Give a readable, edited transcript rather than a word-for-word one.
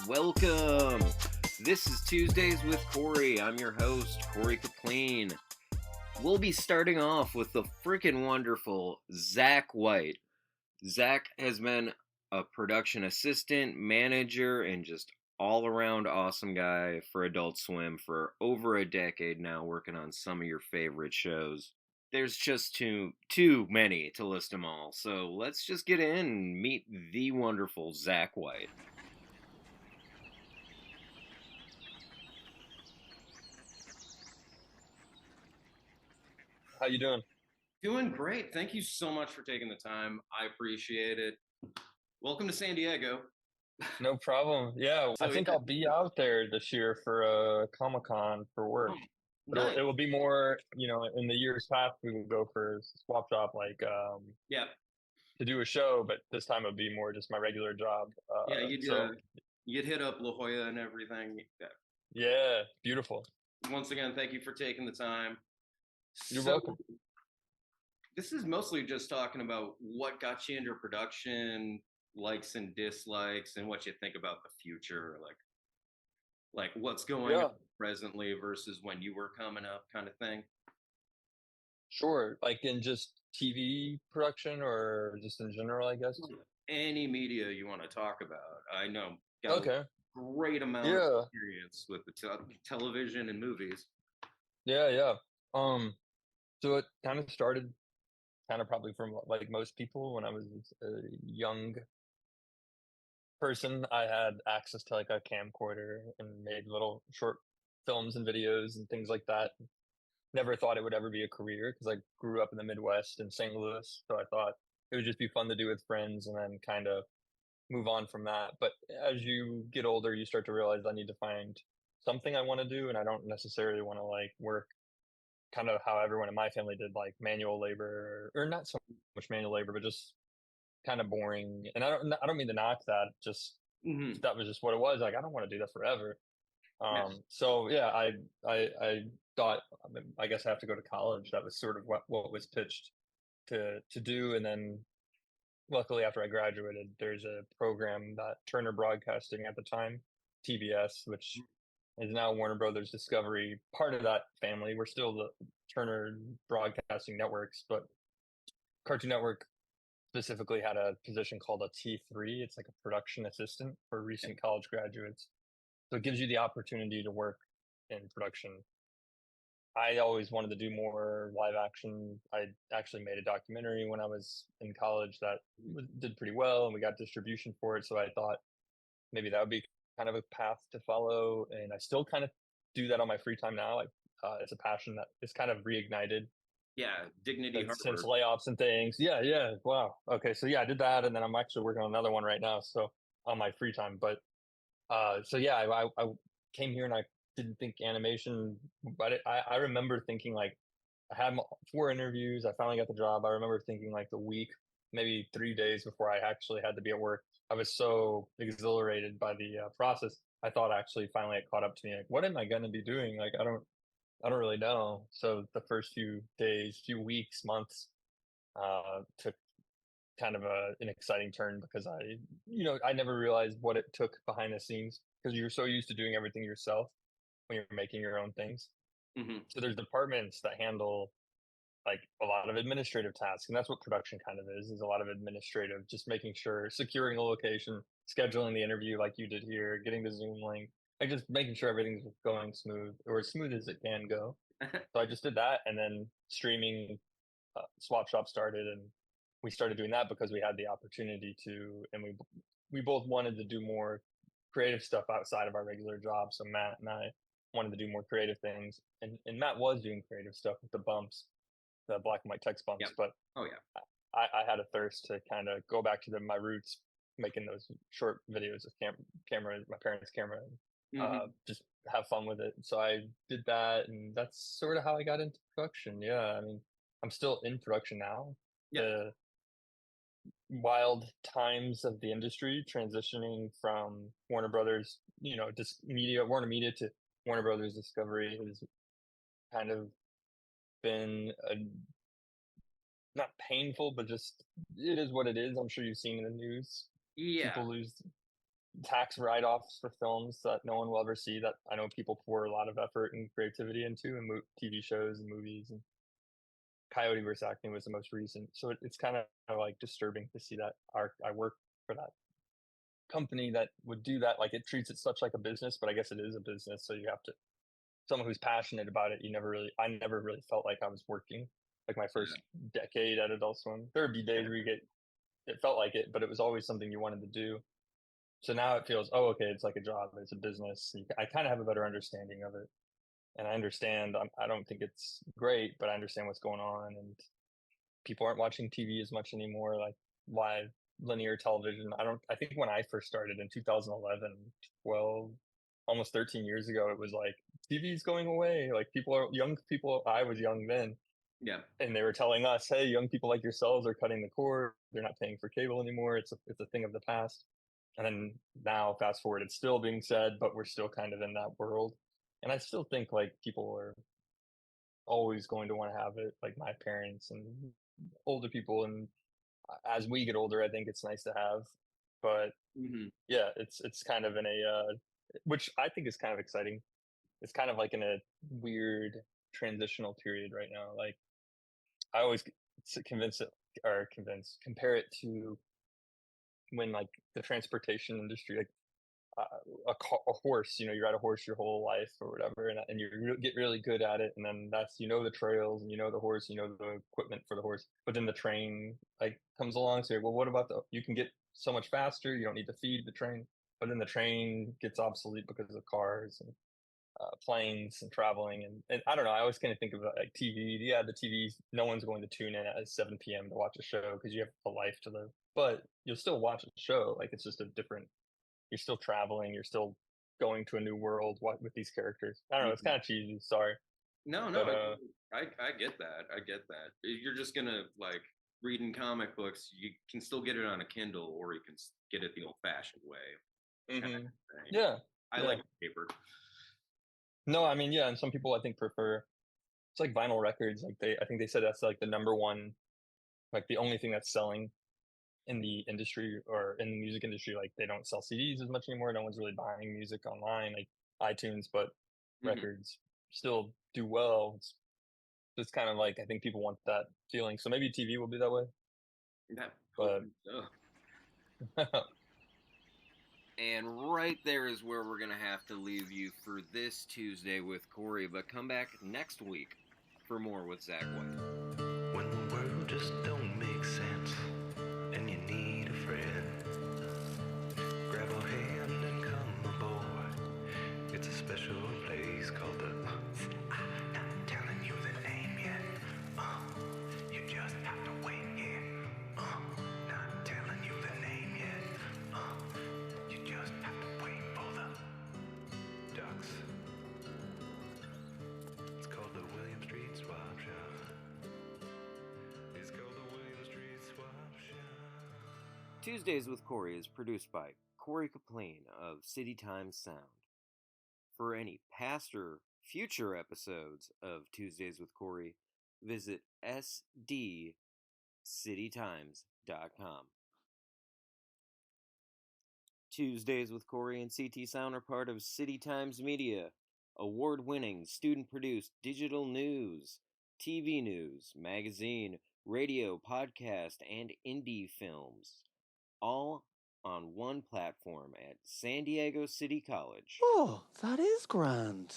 welcome. This is Tuesdays with Corey. I'm your host, Corey Kapleen. We'll be starting off with the freaking wonderful Zach White. Zach has been a production assistant, manager, and just all around awesome guy for Adult Swim for over a decade now, working on some of your favorite shows. There's just too many to list them all, so let's just get in and meet the wonderful Zach White. How you doing? Doing great. Thank you so much for taking the time. I appreciate it. Welcome to San Diego. No problem. Yeah, I So think yeah, I'll be out there this year for Comic-Con for oh, work. But nice. it will be more, in the years past we would go for swap shop Yeah, to do a show, but this time it'll be more just my regular job. yeah. So You'd hit up La Jolla and everything. Yeah. yeah, beautiful. Once again, thank you for taking the time. You're So welcome. this is mostly just talking about what got you into production, likes and dislikes, and what you think about the future, like what's going on Yeah, presently versus when you were coming up, kind of thing. sure. Like in just TV production or just in general, I guess. Any media you want to talk about. I know got a Okay. great amount of Yeah. experience with the television and movies. Yeah, yeah. Um, so it kind of started kind of probably from like most people when I was a young person. I had access to like a camcorder and made little short films and videos and things like that. Never thought it would ever be a career because I grew up in the Midwest in St. Louis, so I thought it would just be fun to do with friends and then kind of move on from that. But as you get older, you start to realize I need to find something I want to do, and I don't necessarily want to like work kind of how everyone in my family did, like manual labor or not so much manual labor, but just kind of boring. And I don't mean to knock that. Just Hmm. that was just what it was. Like I don't want to do that forever. Yeah. So yeah, I thought I guess I have to go to college. That was sort of what was pitched to do. And then luckily after I graduated, there's a program that Turner Broadcasting at the time, TBS, which is now Warner Brothers Discovery, part of that family. We're still the Turner Broadcasting Networks, but Cartoon Network specifically had a position called a T3. It's like a production assistant for recent college graduates. So it gives you the opportunity to work in production. I always wanted to do more live action. I actually made a documentary when I was in college that did pretty well, and we got distribution for it. So I thought maybe that would be kind of a path to follow. And I still kind of do that on my free time now. It's a passion that is kind of reignited Yeah, Dignity since Harvard. layoffs and things. Yeah, yeah. Wow. Okay, so yeah, I did that, and then I'm actually working on another one right now. So on my free time, but so yeah, I came here and I didn't think animation, but I remember thinking like I had 4 interviews. I finally got the job. I remember thinking like the week, maybe 3 days before I actually had to be at work. I was so exhilarated by the process. I thought actually finally it caught up to me. Like, what am I going to be doing? Like, I don't really know. So the first few days, few weeks, months, took kind of an exciting turn because I never realized what it took behind the scenes because you're so used to doing everything yourself when you're making your own things. Hmm. So there's departments that handle like a lot of administrative tasks, and that's what production kind of is a lot of administrative, just making sure securing a location, scheduling the interview like you did here, getting the Zoom link, like just making sure everything's going smooth or as smooth as it can go. So I just did that, and then streaming swap shop started, and we started doing that because we had the opportunity to, and we both wanted to do more creative stuff outside of our regular job. So Matt and I wanted to do more creative things, and Matt was doing creative stuff with the bumps, the black and white text Yeah. bumps, but Oh yeah. I had a thirst to kind of go back to my roots, making those short videos with camera, my parents' camera, and Hmm. just have fun with it. So I did that, and that's sort of how I got into production. Yeah, I mean, I'm still in production now. Yeah. The wild times of the industry transitioning from Warner Brothers, just Warner Media to Warner Brothers Discovery has kind of been not painful, but just it is what it is. I'm sure you've seen in the news. Yeah. People lose. tax write-offs for films that no one will ever see that I know people pour a lot of effort and creativity into, and TV shows and movies. And Coyote vs. Acme was the most recent, so it's kind of like disturbing to see that I work for that company that would do that. Like, it treats it such like a business, but I guess it is a business, so you have to someone who's passionate about it. I never really felt like I was working. Like my first decade at Adult Swim, there would be days where it felt like it, but it was always something you wanted to do. So now it feels, oh, okay, it's like a job, it's a business. I kind of have a better understanding of it, and I understand. I don't think it's great, but I understand what's going on, and people aren't watching TV as much anymore, like live linear television. I don't. I think when I first started in 2011, 12, almost 13 years ago, it was like TV's going away. Like, young people. I was young then, Yeah. and they were telling us, "Hey, young people like yourselves are cutting the cord. They're not paying for cable anymore. It's a thing of the past." And then now, fast forward, it's still being said, but we're still kind of in that world. And I still think like people are always going to want to have it, like my parents and older people. And as we get older, I think it's nice to have. But Hmm. yeah, it's kind of in a which I think is kind of exciting. It's kind of like in a weird transitional period right now. Like, I always convince it or convince compare it to when, like, the transportation industry, like, a horse. You know, you ride a horse your whole life or whatever, and get really good at it, and then that's, the trails, and the horse, the equipment for the horse. But then the train, like, comes along, say, well, what about you can get so much faster, you don't need to feed the train. But then the train gets obsolete because of cars and planes and traveling, and I don't know. I always kind of think of it like TV. Yeah, the TV. No one's going to tune in at 7 p.m. to watch a show because you have a life to live. But you'll still watch a show. Like, it's just a different. You're still traveling. You're still going to a new world with these characters. I don't know. It's Hmm. kind of cheesy. Sorry, No, but no, I get that. I get that. You're just gonna like reading comic books. You can still get it on a Kindle, or you can get it the old-fashioned way. Kind of hmm thing. yeah, I yeah. like paper. No, I mean, yeah, and some people I think prefer. It's like vinyl records. Like, I think they said that's like the number one, like the only thing that's selling in the industry or in the music industry. Like, they don't sell CDs as much anymore. No one's really buying music online, like iTunes, but Hmm. records still do well. It's kind of like, I think people want that feeling. So maybe TV will be that way. Yeah, But hopefully so. And right there is where we're gonna have to leave you for this Tuesday with Corey. But come back next week for more with Zach White. When the world just don't make sense and you need a friend, grab a hand and come aboard. It's a special place called the I'm not telling you the name yet. You just have to wait here. Not telling you the name yet. You just have to wait for the ducks. It's called the William Street Swap Shop. It's called the William Street Swap Shop. Tuesdays with Corey is produced by Corey Kaplan of City Times Sound. For any past or future episodes of Tuesdays with Corey, visit sdcitytimes.com. Tuesdays with Corey and CT Sound are part of City Times Media, award-winning, student-produced digital news, TV news, magazine, radio, podcast, and indie films, all on one platform at San Diego City College. Oh, that is grand.